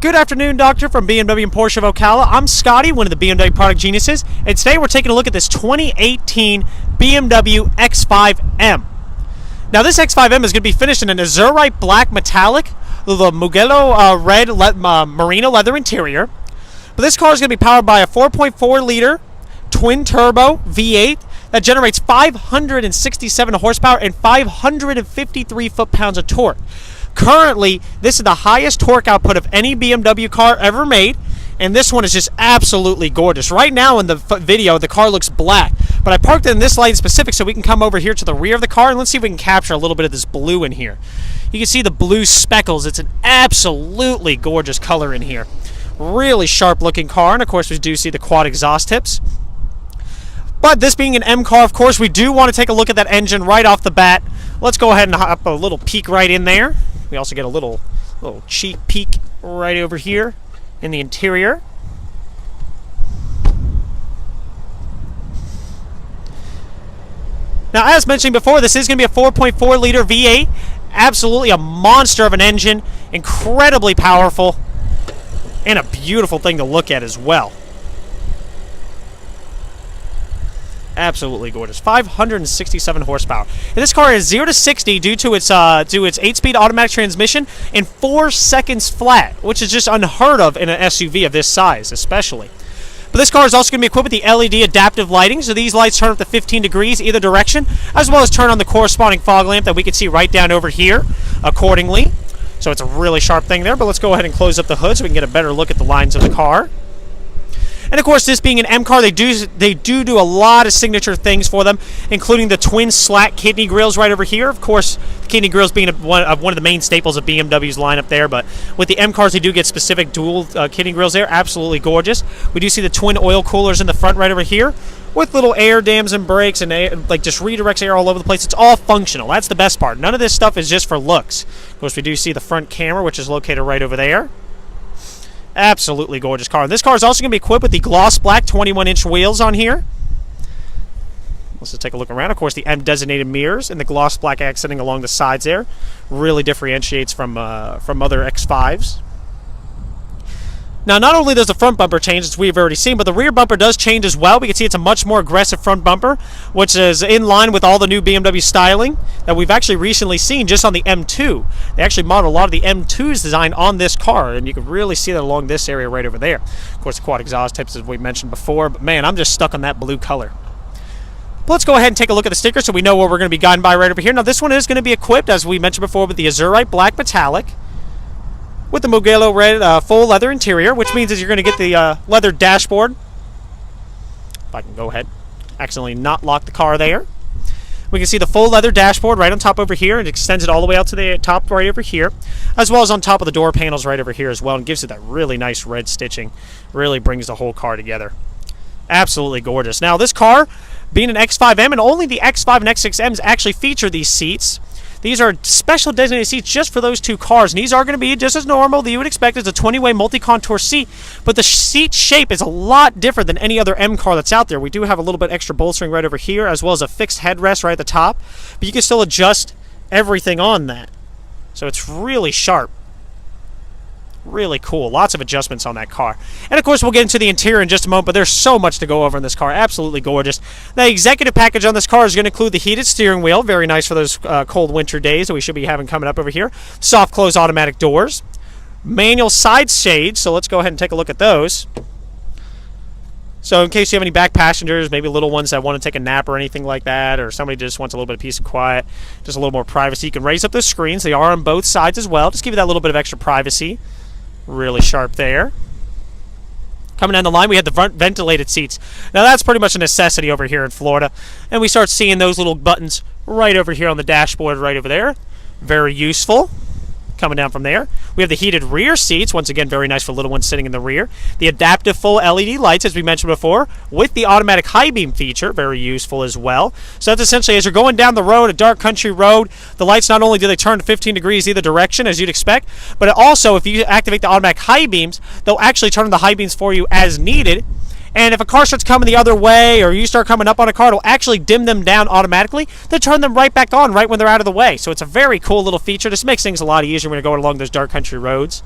Good afternoon, Doctor, from BMW and Porsche of Ocala. I'm Scotty, one of the BMW product geniuses, and today we're taking a look at this 2018 BMW X5m. Now, this X5m is going to be finished in an azurite black metallic, the Mugello red merino leather interior. But this car is going to be powered by a 4.4-liter twin-turbo V8 that generates 567 horsepower and 553 foot-pounds of torque. Currently, this is the highest torque output of any BMW car ever made, and this one is just absolutely gorgeous. Right now in the video, the car looks black, but I parked it in this light in specific so we can come over here to the rear of the car, and let's see if we can capture a little bit of this blue in here. You can see the blue speckles. It's an absolutely gorgeous color in here. Really sharp-looking car, and of course we do see the quad exhaust tips. But this being an M car, of course, we do want to take a look at that engine right off the bat. Let's go ahead and hop a little peek right in there. We also get a little cheek peek right over here in the interior. Now, as mentioned before, this is going to be a 4.4-liter V8. Absolutely a monster of an engine. Incredibly powerful. And a beautiful thing to look at as well. Absolutely gorgeous. 567 horsepower. And this car is 0 to 60 due to its 8-speed automatic transmission in 4 seconds flat, which is just unheard of in an SUV of this size, especially. But this car is also going to be equipped with the LED adaptive lighting, so these lights turn up to 15 degrees either direction, as well as turn on the corresponding fog lamp that we can see right down over here accordingly. So it's a really sharp thing there, but let's go ahead and close up the hood so we can get a better look at the lines of the car. And of course, this being an M car, they do a lot of signature things for them, including the twin slat kidney grills right over here. Of course, the kidney grills being one of the main staples of BMW's lineup there. But with the M cars, they do get specific dual kidney grills there. Absolutely gorgeous. We do see the twin oil coolers in the front right over here, with little air dams and brakes and just redirects air all over the place. It's all functional. That's the best part. None of this stuff is just for looks. Of course, we do see the front camera, which is located right over there. Absolutely gorgeous car. And this car is also going to be equipped with the gloss black 21-inch wheels on here. Let's just take a look around. Of course, the M-designated mirrors and the gloss black accenting along the sides there really differentiates from other X5s. Now, not only does the front bumper change, as we've already seen, but the rear bumper does change as well. We can see it's a much more aggressive front bumper, which is in line with all the new BMW styling that we've actually recently seen just on the M2. They actually modeled a lot of the M2's design on this car, and you can really see that along this area right over there. Of course, the quad exhaust tips, as we mentioned before, but man, I'm just stuck on that blue color. But let's go ahead and take a look at the sticker so we know what we're going to be guided by right over here. Now, this one is going to be equipped, as we mentioned before, with the azurite black metallic, with the Mugello red full leather interior, which means that you're going to get the leather dashboard. If I can go ahead, accidentally not lock the car there. We can see the full leather dashboard right on top over here, and it extends it all the way out to the top right over here, as well as on top of the door panels right over here as well, and gives it that really nice red stitching. Really brings the whole car together. Absolutely gorgeous. Now, this car, being an X5M, and only the X5 and X6Ms actually feature these seats. These are special designated seats just for those two cars, and these are going to be just as normal that you would expect. It's a 20-way multi-contour seat, but the seat shape is a lot different than any other M car that's out there. We do have a little bit extra bolstering right over here, as well as a fixed headrest right at the top, but you can still adjust everything on that. So it's really sharp. Really cool. Lots of adjustments on that car. And of course, we'll get into the interior in just a moment, but there's so much to go over in this car. Absolutely gorgeous. The executive package on this car is going to include the heated steering wheel. Very nice for those cold winter days that we should be having coming up over here. Soft close automatic doors. Manual side shades. So let's go ahead and take a look at those. So in case you have any back passengers, maybe little ones that want to take a nap or anything like that, or somebody just wants a little bit of peace and quiet, just a little more privacy, you can raise up those screens. They are on both sides as well. Just give you that little bit of extra privacy. Really sharp there. Coming down the line, we have the front ventilated seats. Now, that's pretty much a necessity over here in Florida. And we start seeing those little buttons right over here on the dashboard right over there. Very useful. Coming down from there, we have the heated rear seats. Once again, very nice for little ones sitting in the rear. The adaptive full LED lights, as we mentioned before, with the automatic high beam feature. Very useful as well. So that's essentially, as you're going down the road, a dark country road, the lights not only do they turn to 15 degrees either direction, as you'd expect, but also, if you activate the automatic high beams, they'll actually turn on the high beams for you as needed. And if a car starts coming the other way, or you start coming up on a car, it'll actually dim them down automatically to turn them right back on right when they're out of the way. So it's a very cool little feature. This makes things a lot easier when you're going along those dark country roads.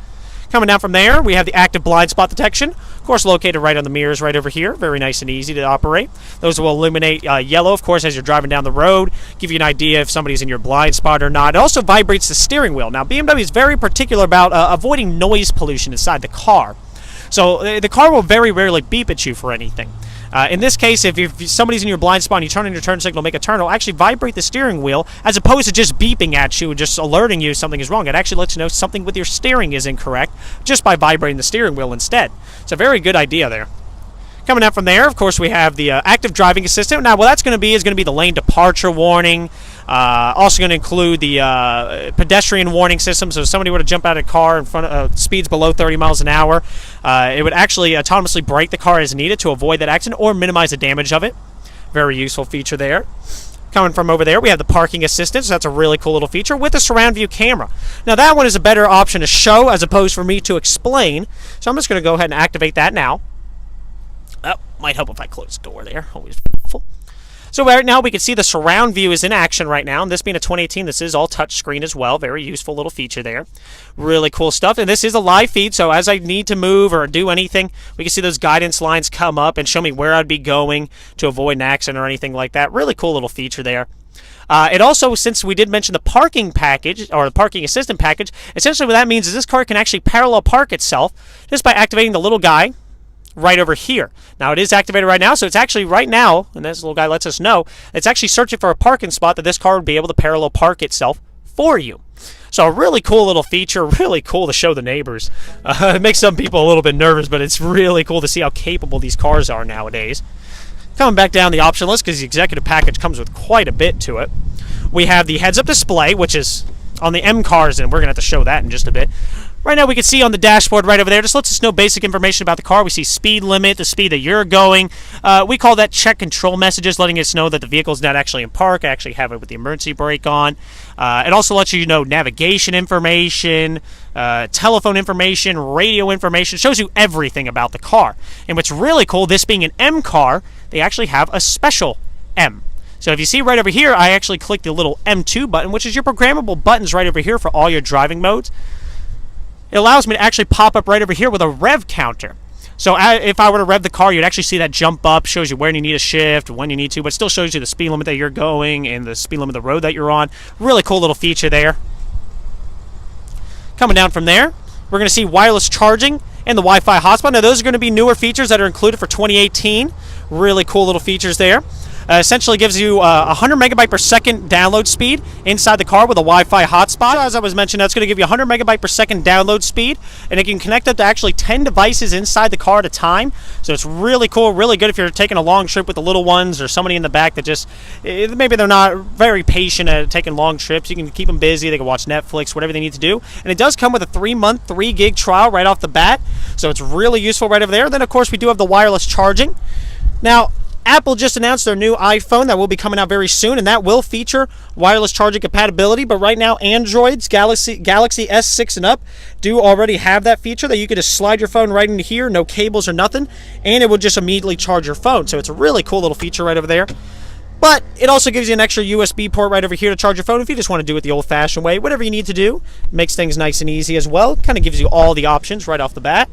Coming down from there, we have the active blind spot detection. Of course, located right on the mirrors right over here. Very nice and easy to operate. Those will illuminate yellow, of course, as you're driving down the road. Give you an idea if somebody's in your blind spot or not. It also vibrates the steering wheel. Now, BMW is very particular about avoiding noise pollution inside the car. So the car will very rarely beep at you for anything. In this case, if somebody's in your blind spot and you turn on your turn signal, make a turn, it'll actually vibrate the steering wheel as opposed to just beeping at you and just alerting you something is wrong. It actually lets you know something with your steering is incorrect just by vibrating the steering wheel instead. It's a very good idea there. Coming up from there, of course, we have the active driving assistant. Now, what that's going to be is going to be the lane departure warning. Also going to include the pedestrian warning system. So if somebody were to jump out of a car in front of speeds below 30 miles an hour, it would actually autonomously brake the car as needed to avoid that accident or minimize the damage of it. Very useful feature there. Coming from over there, we have the parking assistant. So that's a really cool little feature with a surround view camera. Now, that one is a better option to show as opposed for me to explain. So I'm just going to go ahead and activate that now. Oh, might help if I close the door there. Always helpful. So right now we can see the surround view is in action right now. And this being a 2018, this is all touchscreen as well. Very useful little feature there. Really cool stuff. And this is a live feed, so as I need to move or do anything, we can see those guidance lines come up and show me where I'd be going to avoid an accident or anything like that. Really cool little feature there. It also, since we did mention the parking package, or the parking assistant package, essentially what that means is this car can actually parallel park itself just by activating the little guy right over here. Now, it is activated right now, so it's actually right now, and this little guy lets us know, it's actually searching for a parking spot that this car would be able to parallel park itself for you. So a really cool little feature, really cool to show the neighbors. It makes some people a little bit nervous, but it's really cool to see how capable these cars are nowadays. Coming back down the option list, because the executive package comes with quite a bit to it, we have the heads-up display, which is on the M cars, and we're going to have to show that in just a bit. Right now we can see on the dashboard right over there, just lets us know basic information about the car. We see speed limit, the speed that you're going. We call that check control messages, letting us know that the vehicle is not actually in park. I actually have it with the emergency brake on. It also lets you know navigation information, telephone information, radio information. It shows you everything about the car. And what's really cool, this being an M car, they actually have a special M. So if you see right over here, I actually click the little M2 button, which is your programmable buttons right over here for all your driving modes. It allows me to actually pop up right over here with a rev counter. So if I were to rev the car, you'd actually see that jump up, shows you where you need to shift, when you need to, but still shows you the speed limit that you're going and the speed limit of the road that you're on. Really cool little feature there. Coming down from there, we're going to see wireless charging and the Wi-Fi hotspot. Now, those are going to be newer features that are included for 2018. Really cool little features there. Essentially gives you 100 megabyte per second download speed inside the car with a Wi-Fi hotspot. So as I was mentioning, that's going to give you 100 megabyte per second download speed, and it can connect up to actually 10 devices inside the car at a time. So it's really cool, really good if you're taking a long trip with the little ones or somebody in the back that just, maybe they're not very patient at taking long trips. You can keep them busy. They can watch Netflix, whatever they need to do. And it does come with a 3-month, 3 gig trial right off the bat. So it's really useful right over there. Then, of course, we do have the wireless charging. Now, Apple just announced their new iPhone that will be coming out very soon, and that will feature wireless charging compatibility. But right now, Androids, Galaxy S6 and up, do already have that feature that you could just slide your phone right into here, no cables or nothing, and it will just immediately charge your phone. So it's a really cool little feature right over there. But it also gives you an extra USB port right over here to charge your phone if you just want to do it the old-fashioned way. Whatever you need to do, makes things nice and easy as well. Kind of gives you all the options right off the bat.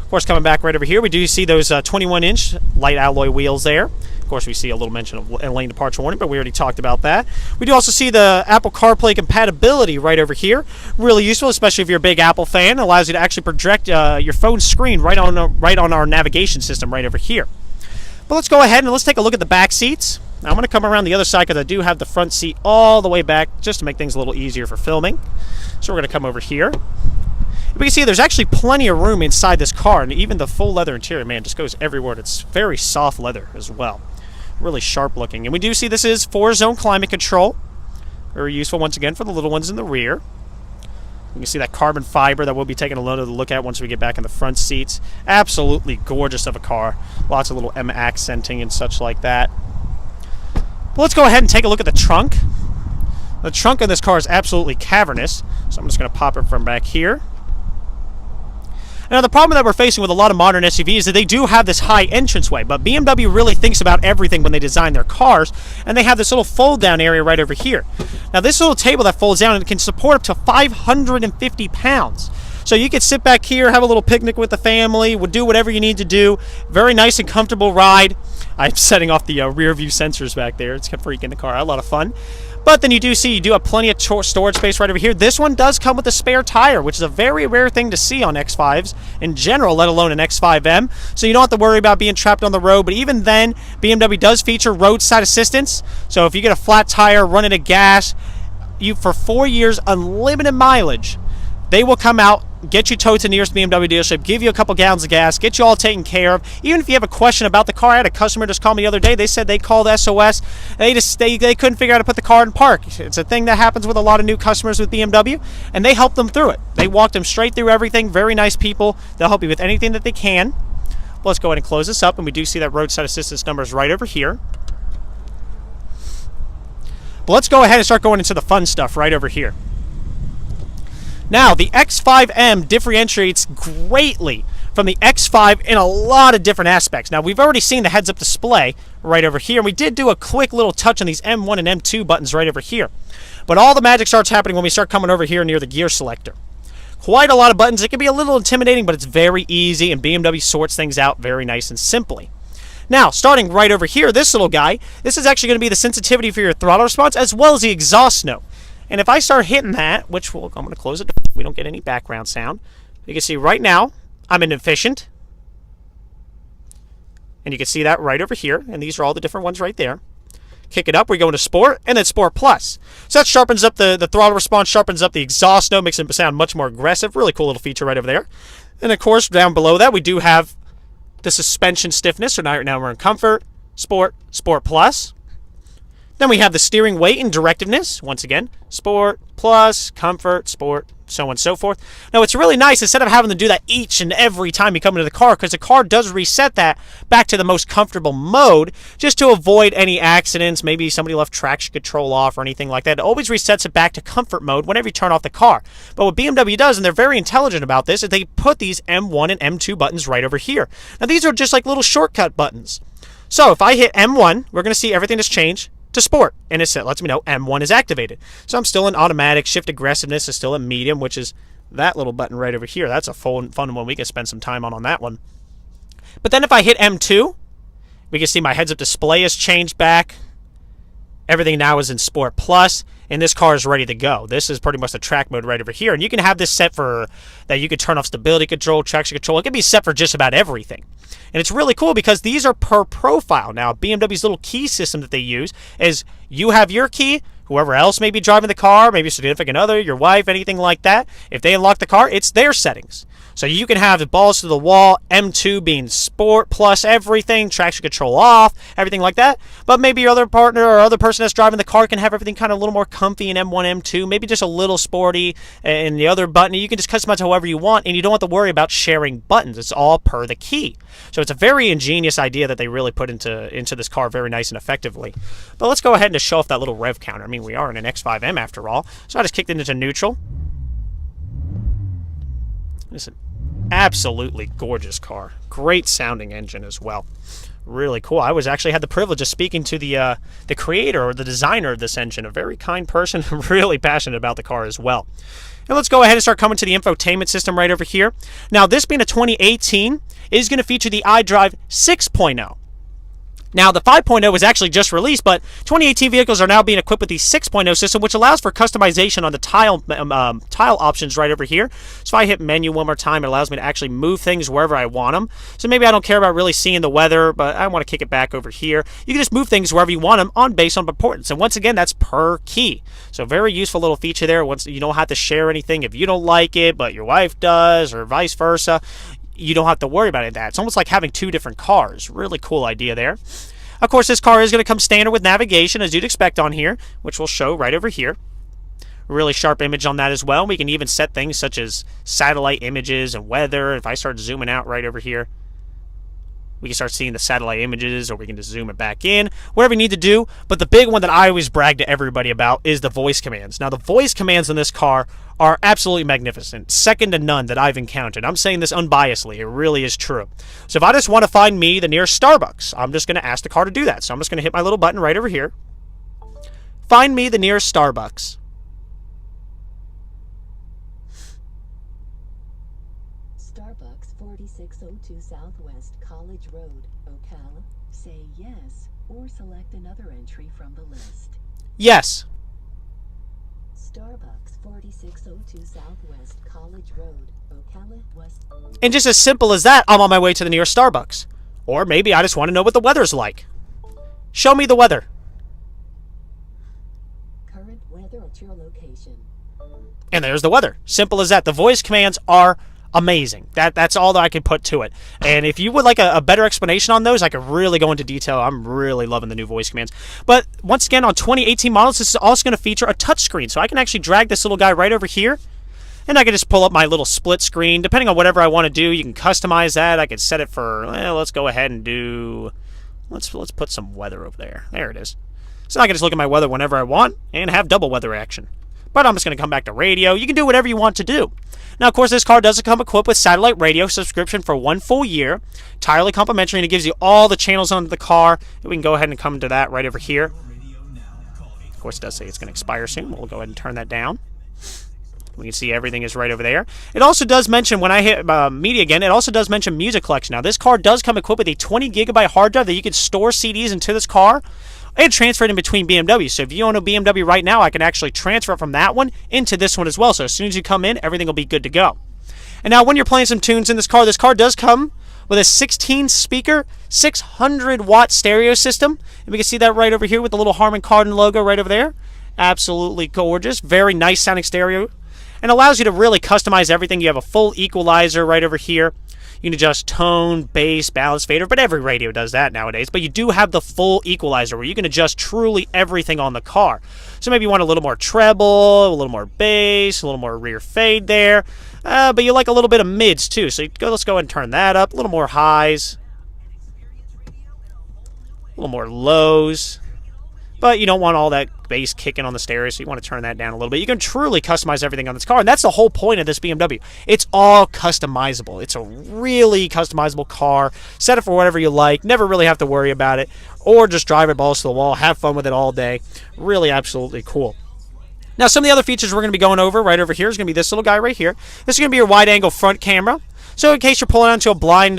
Of course, coming back right over here, we do see those 21-inch light alloy wheels there. Of course, we see a little mention of lane departure warning, but we already talked about that. We do also see the Apple CarPlay compatibility right over here. Really useful, especially if you're a big Apple fan. It allows you to actually project your phone screen right on our navigation system right over here. But let's go ahead and let's take a look at the back seats. Now, I'm going to come around the other side because I do have the front seat all the way back just to make things a little easier for filming. So we're going to come over here. We can see there's actually plenty of room inside this car, and even the full leather interior, man, just goes everywhere. It's very soft leather as well. Really sharp looking. And we do see this is 4-zone climate control. Very useful, once again, for the little ones in the rear. You can see that carbon fiber that we'll be taking a look at once we get back in the front seats. Absolutely gorgeous of a car. Lots of little M accenting and such like that. But let's go ahead and take a look at the trunk. The trunk of this car is absolutely cavernous, so I'm just going to pop it from back here. Now, the problem that we're facing with a lot of modern SUVs is that they do have this high entranceway, but BMW really thinks about everything when they design their cars, and they have this little fold-down area right over here. Now, this little table that folds down, it can support up to 550 pounds. So you could sit back here, have a little picnic with the family, would do whatever you need to do. Very nice and comfortable ride. I'm setting off the rear view sensors back there. It's kind of freaking the car out. A lot of fun. But then you do have plenty of storage space right over here. This one does come with a spare tire, which is a very rare thing to see on X5s in general, let alone an X5M. So you don't have to worry about being trapped on the road. But even then, BMW does feature roadside assistance. So if you get a flat tire, run out of gas, for 4 years, unlimited mileage, they will come out, get you towed to the nearest BMW dealership, give you a couple gallons of gas, get you all taken care of. Even if you have a question about the car, I had a customer just call me the other day. They said they called SOS. They couldn't figure out how to put the car in park. It's a thing that happens with a lot of new customers with BMW, and they helped them through it. They walked them straight through everything. Very nice people. They'll help you with anything that they can. Let's go ahead and close this up, and we do see that roadside assistance number is right over here. But let's go ahead and start going into the fun stuff right over here. Now, the X5M differentiates greatly from the X5 in a lot of different aspects. Now, we've already seen the heads-up display right over here, and we did do a quick little touch on these M1 and M2 buttons right over here. But all the magic starts happening when we start coming over here near the gear selector. Quite a lot of buttons. It can be a little intimidating, but it's very easy, and BMW sorts things out very nice and simply. Now, starting right over here, this little guy, this is actually going to be the sensitivity for your throttle response as well as the exhaust note. And if I start hitting that, which I'm going to close it, we don't get any background sound. You can see right now, I'm in efficient. And you can see that right over here. And these are all the different ones right there. Kick it up, we go into Sport, and then Sport Plus. So that sharpens up the throttle response, sharpens up the exhaust note, makes it sound much more aggressive. Really cool little feature right over there. And of course, down below that, we do have the suspension stiffness. So now we're in Comfort, Sport, Sport Plus. Then we have the steering weight and directiveness. Once again, Sport, Plus, Comfort, Sport, so on and so forth. Now, it's really nice instead of having to do that each and every time you come into the car, because the car does reset that back to the most comfortable mode just to avoid any accidents. Maybe somebody left traction control off or anything like that. It always resets it back to comfort mode whenever you turn off the car. But what BMW does, and they're very intelligent about this, is they put these M1 and M2 buttons right over here. Now, these are just like little shortcut buttons. So if I hit M1, we're going to see everything has changed to Sport, and it lets me know M1 is activated. So I'm still in automatic. Shift aggressiveness is still in medium, which is that little button right over here. That's a fun one we can spend some time on that one. But then if I hit M2, we can see my heads-up display has changed back. Everything now is in Sport Plus, and this car is ready to go. This is pretty much the track mode right over here, and you can have this set for that you could turn off stability control, traction control. It can be set for just about everything. And it's really cool because these are per profile. Now, BMW's little key system that they use is you have your key, whoever else may be driving the car, maybe a significant other, your wife, anything like that. If they unlock the car, it's their settings. So you can have the balls to the wall, M2 being Sport Plus everything, traction control off, everything like that. But maybe your other partner or other person that's driving the car can have everything kind of a little more comfy in M1, M2, maybe just a little sporty in the other button. You can just customize however you want, and you don't have to worry about sharing buttons. It's all per the key. So it's a very ingenious idea that they really put into this car very nice and effectively. But let's go ahead and just show off that little rev counter. I mean, we are in an X5M after all. So I just kicked it into neutral. It's an absolutely gorgeous car. Great sounding engine as well. Really cool. I actually had the privilege of speaking to the creator or the designer of this engine. A very kind person, really passionate about the car as well. And let's go ahead and start coming to the infotainment system right over here. Now, this being a 2018, is going to feature the iDrive 6.0. Now, the 5.0 was actually just released, but 2018 vehicles are now being equipped with the 6.0 system, which allows for customization on the tile options right over here. So if I hit menu one more time, it allows me to actually move things wherever I want them. So maybe I don't care about really seeing the weather, but I want to kick it back over here. You can just move things wherever you want them based on importance. And once again, that's per key. So very useful little feature there. Once you don't have to share anything if you don't like it, but your wife does, or vice versa. You don't have to worry about that. It's almost like having two different cars. Really cool idea there. Of course, this car is going to come standard with navigation, as you'd expect on here, which we'll show right over here. Really sharp image on that as well. We can even set things such as satellite images and weather. If I start zooming out right over here, we can start seeing the satellite images, or we can just zoom it back in, whatever you need to do. But the big one that I always brag to everybody about is the voice commands. Now, the voice commands in this car are absolutely magnificent. Second to none that I've encountered. I'm saying this unbiasedly. It really is true. So if I just want to find me the nearest Starbucks, I'm just going to ask the car to do that. So I'm just going to hit my little button right over here. Find me the nearest Starbucks. 4602 Southwest College Road, Ocala. Say yes, or select another entry from the list. Yes. Starbucks 4602 Southwest College Road, Ocala, West. And just as simple as that, I'm on my way to the nearest Starbucks. Or maybe I just want to know what the weather's like. Show me the weather. Current weather at your location. And there's the weather. Simple as that. The voice commands are amazing. That's all that I can put to it. And if you would like a better explanation on those, I could really go into detail. I'm really loving the new voice commands. But once again, on 2018 models, this is also going to feature a touchscreen. So I can actually drag this little guy right over here, and I can just pull up my little split screen. Depending on whatever I want to do, you can customize that. I could set it for, let's go ahead and do, let's put some weather over there. There it is. So I can just look at my weather whenever I want and have double weather action. But I'm just going to come back to radio. You can do whatever you want to do. Now, of course, this car does come equipped with satellite radio subscription for 1 full year. Entirely complimentary, and it gives you all the channels on the car. We can go ahead and come to that right over here. Of course, it does say it's going to expire soon. We'll go ahead and turn that down. We can see everything is right over there. It also does mention, when I hit media again, it also does mention music collection. Now, this car does come equipped with a 20 gigabyte hard drive that you can store CDs into this car and transfer it in between BMWs. So if you own a BMW right now, I can actually transfer it from that one into this one as well. So as soon as you come in, everything will be good to go. And now when you're playing some tunes in this car does come with a 16-speaker, 600-watt stereo system. And we can see that right over here with the little Harman Kardon logo right over there. Absolutely gorgeous. Very nice sounding stereo. And allows you to really customize everything. You have a full equalizer right over here. You can adjust tone, bass, balance, fader, but every radio does that nowadays. But you do have the full equalizer where you can adjust truly everything on the car. So maybe you want a little more treble, a little more bass, a little more rear fade there. But you like a little bit of mids too. So let's go ahead and turn that up. A little more highs. A little more lows. But you don't want all that bass kicking on the stereo, so you want to turn that down a little bit. You can truly customize everything on this car, and that's the whole point of this BMW. It's all customizable. It's a really customizable car. Set it for whatever you like. Never really have to worry about it. Or just drive it balls to the wall. Have fun with it all day. Really absolutely cool. Now, some of the other features we're going to be going over right over here is going to be this little guy right here. This is going to be your wide-angle front camera. So in case you're pulling onto a blind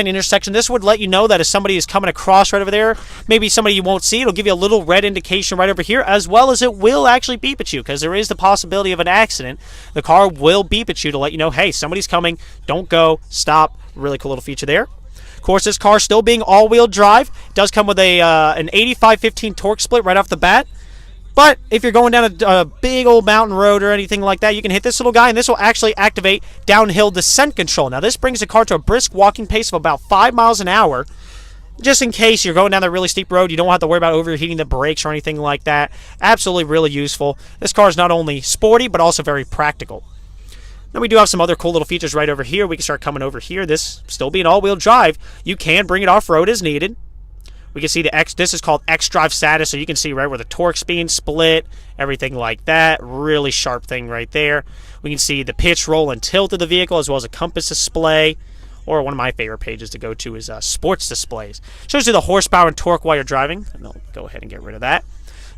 intersection, this would let you know that if somebody is coming across right over there, maybe somebody you won't see, it'll give you a little red indication right over here, as well as it will actually beep at you, because there is the possibility of an accident. The car will beep at you to let you know, hey, somebody's coming, don't go, stop. Really cool little feature there. Of course, this car still being all-wheel drive, does come with an 85-15 torque split right off the bat. But if you're going down a big old mountain road or anything like that, you can hit this little guy, and this will actually activate downhill descent control. Now, this brings the car to a brisk walking pace of about 5 miles an hour, just in case you're going down that really steep road. You don't have to worry about overheating the brakes or anything like that. Absolutely really useful. This car is not only sporty, but also very practical. Now, we do have some other cool little features right over here. We can start coming over here. This still being all-wheel drive, you can bring it off-road as needed. We can see this is called X-Drive status, so you can see right where the torque's being split, everything like that. Really sharp thing right there. We can see the pitch, roll, and tilt of the vehicle, as well as a compass display. Or one of my favorite pages to go to is sports displays. Shows you the horsepower and torque while you're driving. And I'll go ahead and get rid of that.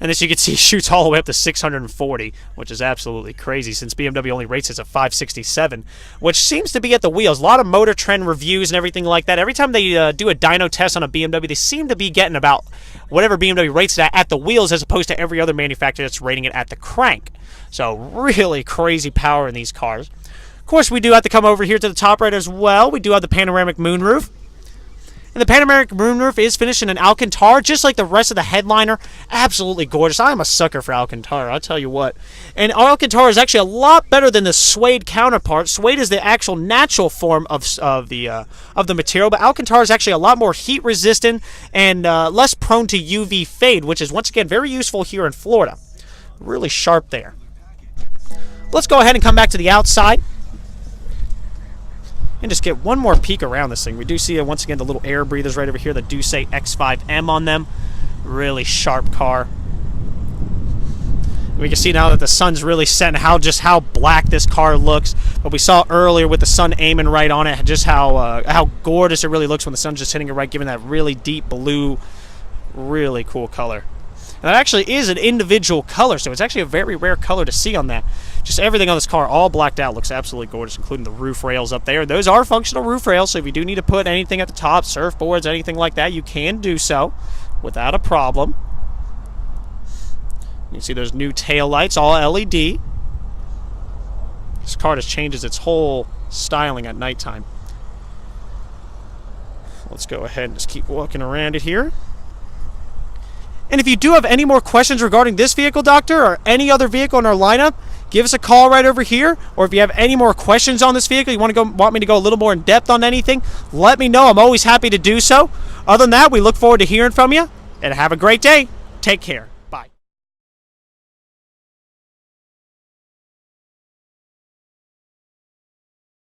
And this, you can see, shoots all the way up to 640, which is absolutely crazy since BMW only rates it at 567, which seems to be at the wheels. A lot of Motor Trend reviews and everything like that. Every time they do a dyno test on a BMW, they seem to be getting about whatever BMW rates it at the wheels, as opposed to every other manufacturer that's rating it at the crank. So really crazy power in these cars. Of course, we do have to come over here to the top right as well. We do have the panoramic moonroof. And the panoramic moonroof is finished in an Alcantara, just like the rest of the headliner. Absolutely gorgeous. I am a sucker for Alcantara, I'll tell you what. And Alcantara is actually a lot better than the suede counterpart. Suede is the actual natural form of the material, but Alcantara is actually a lot more heat resistant and less prone to UV fade, which is once again very useful here in Florida. Really sharp there. Let's go ahead and come back to the outside and just get one more peek around this thing. We do see, once again, the little air breathers right over here that do say x5m on them. Really sharp car. We can see now that the sun's really setting how black this car looks. But we saw earlier with the sun aiming right on it, just how gorgeous it really looks when the sun's just hitting it right, giving that really deep blue, really cool color. And that actually is an individual color, so it's actually a very rare color to see on that. Just everything on this car, all blacked out, looks absolutely gorgeous, including the roof rails up there. Those are functional roof rails, so if you do need to put anything at the top, surfboards, anything like that, you can do so without a problem. You can see those new tail lights, all LED. This car just changes its whole styling at nighttime. Let's go ahead and just keep walking around it here. And if you do have any more questions regarding this vehicle, Doctor, or any other vehicle in our lineup, give us a call right over here. Or if you have any more questions on this vehicle, you want me to go a little more in depth on anything, let me know. I'm always happy to do so. Other than that, we look forward to hearing from you, and have a great day. Take care.